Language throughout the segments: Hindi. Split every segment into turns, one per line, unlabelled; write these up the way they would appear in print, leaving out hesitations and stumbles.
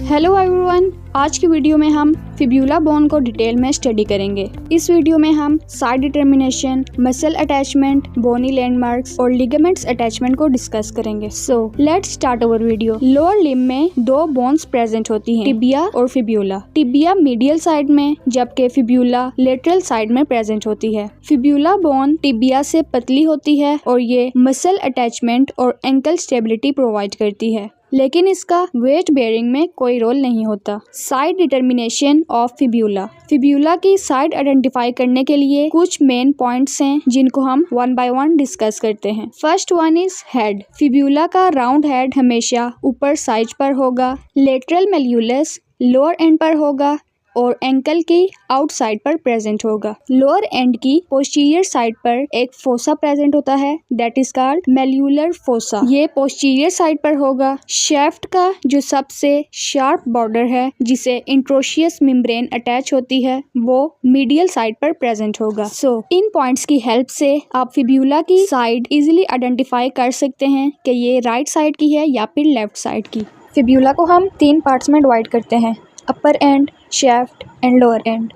हेलो एवरीवन, आज की वीडियो में हम फिब्यूला बोन को डिटेल में स्टडी करेंगे। इस वीडियो में हम साइड डिटर्मिनेशन, मसल अटैचमेंट, बोनी लैंडमार्क्स और लिगामेंट्स अटैचमेंट को डिस्कस करेंगे। So let's start our video. Lower limb में दो बोन्स प्रेजेंट होती हैं, टिबिया और फिब्यूला। टिबिया मीडियल साइड में जबकि फिब्यूला लेटरल साइड में प्रेजेंट होती है। फिब्यूला बोन टिबिया से पतली होती है और ये मसल अटैचमेंट और एंकल स्टेबिलिटी प्रोवाइड करती है, लेकिन इसका वेट बेयरिंग में कोई रोल नहीं होता। Side determination of fibula. Fibula की साइड आइडेंटिफाई करने के लिए कुछ मेन पॉइंट्स हैं जिनको हम वन बाय वन डिस्कस करते हैं। First one is head. Fibula का राउंड हेड हमेशा ऊपर साइड पर होगा, लेटरल मेल्यूलस लोअर एंड पर होगा और एंकल की आउटसाइड पर प्रेजेंट होगा। लोअर एंड की पोस्टीरियर साइड पर एक फोसा प्रेजेंट होता है, दैट इज कॉल्ड मेल्यूलर फोसा। ये पोस्टीरियर साइड पर होगा। शेफ्ट का जो सबसे शार्प बॉर्डर है जिसे इंट्रोशियस मेम्ब्रेन अटैच होती है वो मीडियल साइड पर प्रेजेंट होगा। सो इन पॉइंट्स की हेल्प से आप फिब्यूला की साइड इजिली आइडेंटिफाई कर सकते हैं कि ये राइट साइड की है या फिर लेफ्ट साइड की। फिब्यूला को हम 3 पार्ट्स में डिवाइड करते हैं, upper end, shaft and lower end।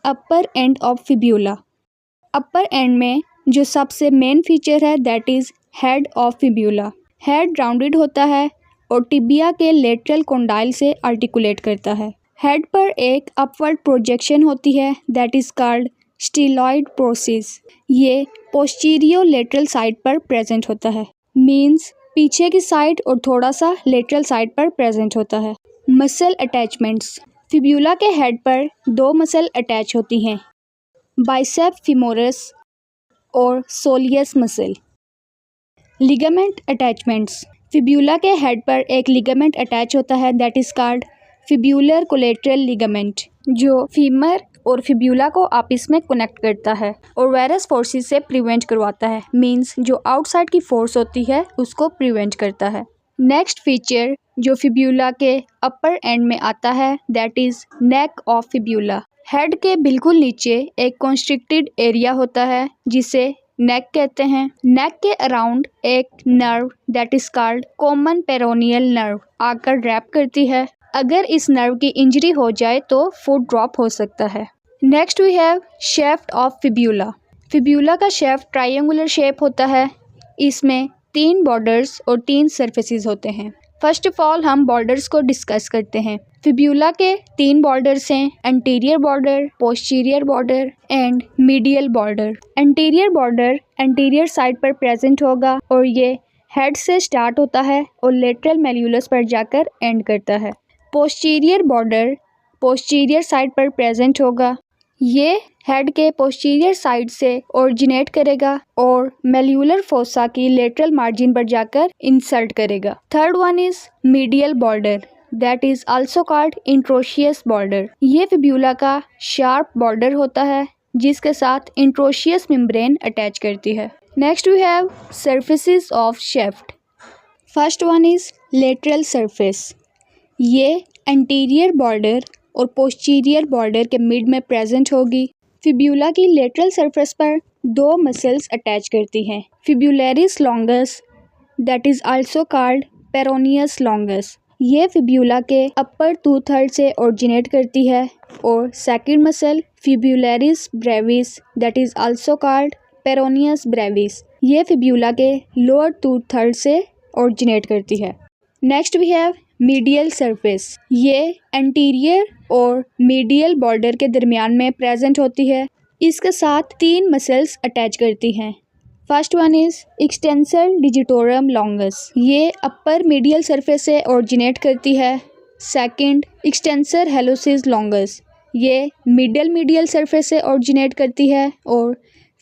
Upper end of fibula. Upper end में जो सबसे मेन फीचर है that is head of fibula. Head rounded होता है और टिबिया के लेटरल कॉन्डाइल से आर्टिकुलेट करता है। हेड पर एक अपवर्ड प्रोजेक्शन होती है दैट इज कॉल्ड स्टीलॉइड प्रोसेस। ये पोस्टीरियर लेटरल साइड पर प्रेजेंट होता है, मींस पीछे की साइड और थोड़ा सा लेटरल साइड पर प्रेजेंट होता है। Muscle attachments. फिब्यूला के हेड पर 2 मसल अटैच होती हैं, बाइसेप फीमोरस और soleus muscle. Ligament attachments. Fibula के हेड पर एक लिगामेंट अटैच होता है that is called fibular collateral ligament, जो फीमर और फिब्यूला को आपस में कनेक्ट करता है और वेरियस फोर्सेस से प्रिवेंट करवाता है, मींस जो आउटसाइड की फोर्स होती है उसको प्रिवेंट करता है। नेक्स्ट फीचर जो फिब्यूला के अपर एंड में आता है that is neck of fibula. Head के बिल्कुल नीचे एक कॉन्स्ट्रिक्टेड एरिया होता है जिसे नेक कहते हैं। नेक के अराउंड एक nerve that is called common peroneal nerve आकर रैप करती है। अगर इस नर्व की इंजरी हो जाए तो फुट ड्रॉप हो सकता है। Next we have shaft of fibula. Fibula का शेफ्ट ट्रायंगुलर शेप होता है। इसमें 3 बॉर्डर्स और 3 सरफेसेस होते हैं। फर्स्ट ऑफ ऑल हम बॉर्डर्स को डिस्कस करते हैं। फिब्यूला के 3 बॉर्डर्स हैं, anterior border, posterior border and medial border. Anterior border anterior side पर प्रेजेंट होगा और ये हेड से स्टार्ट होता है और लेटरल मेल्यूलस पर जाकर एंड करता है। पोस्टीरियर बॉर्डर पोस्टीरियर साइड पर प्रेजेंट होगा। ये हेड के पोस्टीरियर साइड से ओरिजिनेट करेगा और मेल्यूलर फोसा की लेटरल मार्जिन पर जाकर इंसर्ट करेगा। Third one is medial border that is also called interosseous border. ये फिब्यूला का शार्प बॉर्डर होता है जिसके साथ इंट्रोशियस मेम्ब्रेन अटैच करती है। Next we have surfaces of shaft. First one is lateral surface. ये एंटीरियर बॉर्डर और पोस्टीरियर बॉर्डर के मिड में प्रेजेंट होगी। फिब्यूला की लेटरल सरफेस पर 2 मसल्स अटैच करती हैं, फिब्यूलरिस longus that is also called peroneus longus. ये फिब्यूला के अपर 2/3 से ओरिजिनेट करती है और second muscle fibularis brevis that is also called peroneus brevis. ये फिब्यूला के लोअर 2/3 से ओरिजिनेट करती है। Next we have medial surface. ये एंटीरियर और मीडियल बॉर्डर के दरमियान में प्रेजेंट होती है। इसके साथ 3 मसल्स अटैच करती हैं। First one is extensor digitorum longus. ये अपर मीडियल सरफेस से ओरिजिनेट करती है। Second extensor hallucis longus. ये मिडल मीडियल सरफेस से ओरिजिनेट करती है और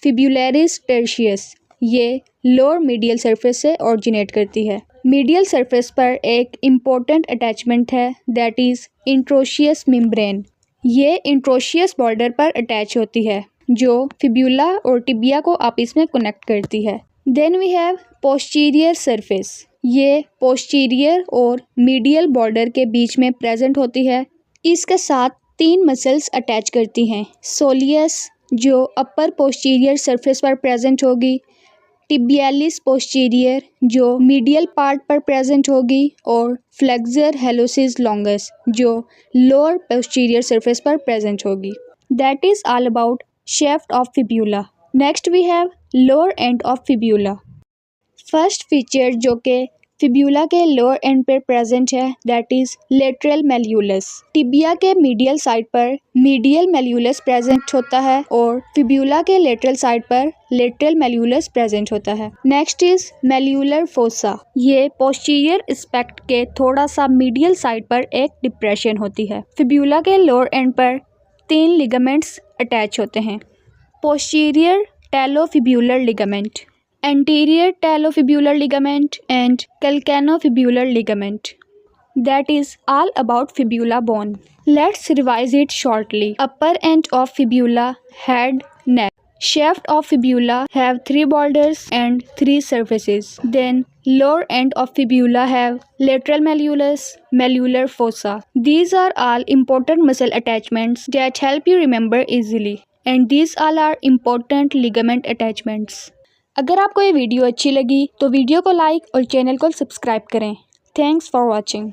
फिब्यूलरिस टर्शियस ये लोअर मीडियल सरफेस से ओरिजिनेट करती है। मीडियल सरफेस पर एक इम्पोर्टेंट अटैचमेंट है दैट इज इंट्रोशियस मेम्ब्रेन। ये इंट्रोशियस बॉर्डर पर अटैच होती है जो फिब्यूला और टिबिया को आपस में कनेक्ट करती है। Then we have posterior surface. ये पोस्टीरियर और मीडियल बॉर्डर के बीच में प्रेजेंट होती है। इसके साथ 3 मसल्स अटैच करती हैं, सोलियस जो अपर पोस्टीरियर सरफेस पर प्रेजेंट होगी, टिबियालिस पोस्टीरियर जो मीडियल पार्ट पर प्रेजेंट होगी और फ्लेक्सर हेलोसिस लॉन्गस जो लोअर पोस्टीरियर सरफेस पर प्रेजेंट होगी। That is all about shaft of fibula. Next we have lower end of fibula. First feature जो कि फिब्यूला के लोअर एंड पर प्रेजेंट है that is lateral malleolus. Tibia के मीडियल साइड पर मीडियल मेल्यूलस प्रेजेंट होता है और फिब्यूला के लेटरल साइड पर लेटरल मेल्यूलस प्रेजेंट होता है। Next is malleolar fossa. ये पोस्टीरियर एस्पेक्ट के थोड़ा सा मीडियल साइड पर एक डिप्रेशन होती है। फिब्यूला के लोअर एंड पर 3 लिगामेंट्स अटैच होते हैं। Posterior talofibular ligament, anterior talofibular ligament and calcaneofibular ligament. That is all about fibula bone. Let's revise it shortly. Upper end of fibula, head, neck. Shaft of fibula have 3 borders and 3 surfaces. Then lower end of fibula have lateral malleolus, malleolar fossa. These are all important muscle attachments that help you remember easily. And these all are important ligament attachments. अगर आपको ये वीडियो अच्छी लगी तो वीडियो को लाइक और चैनल को सब्सक्राइब करें। Thanks for watching.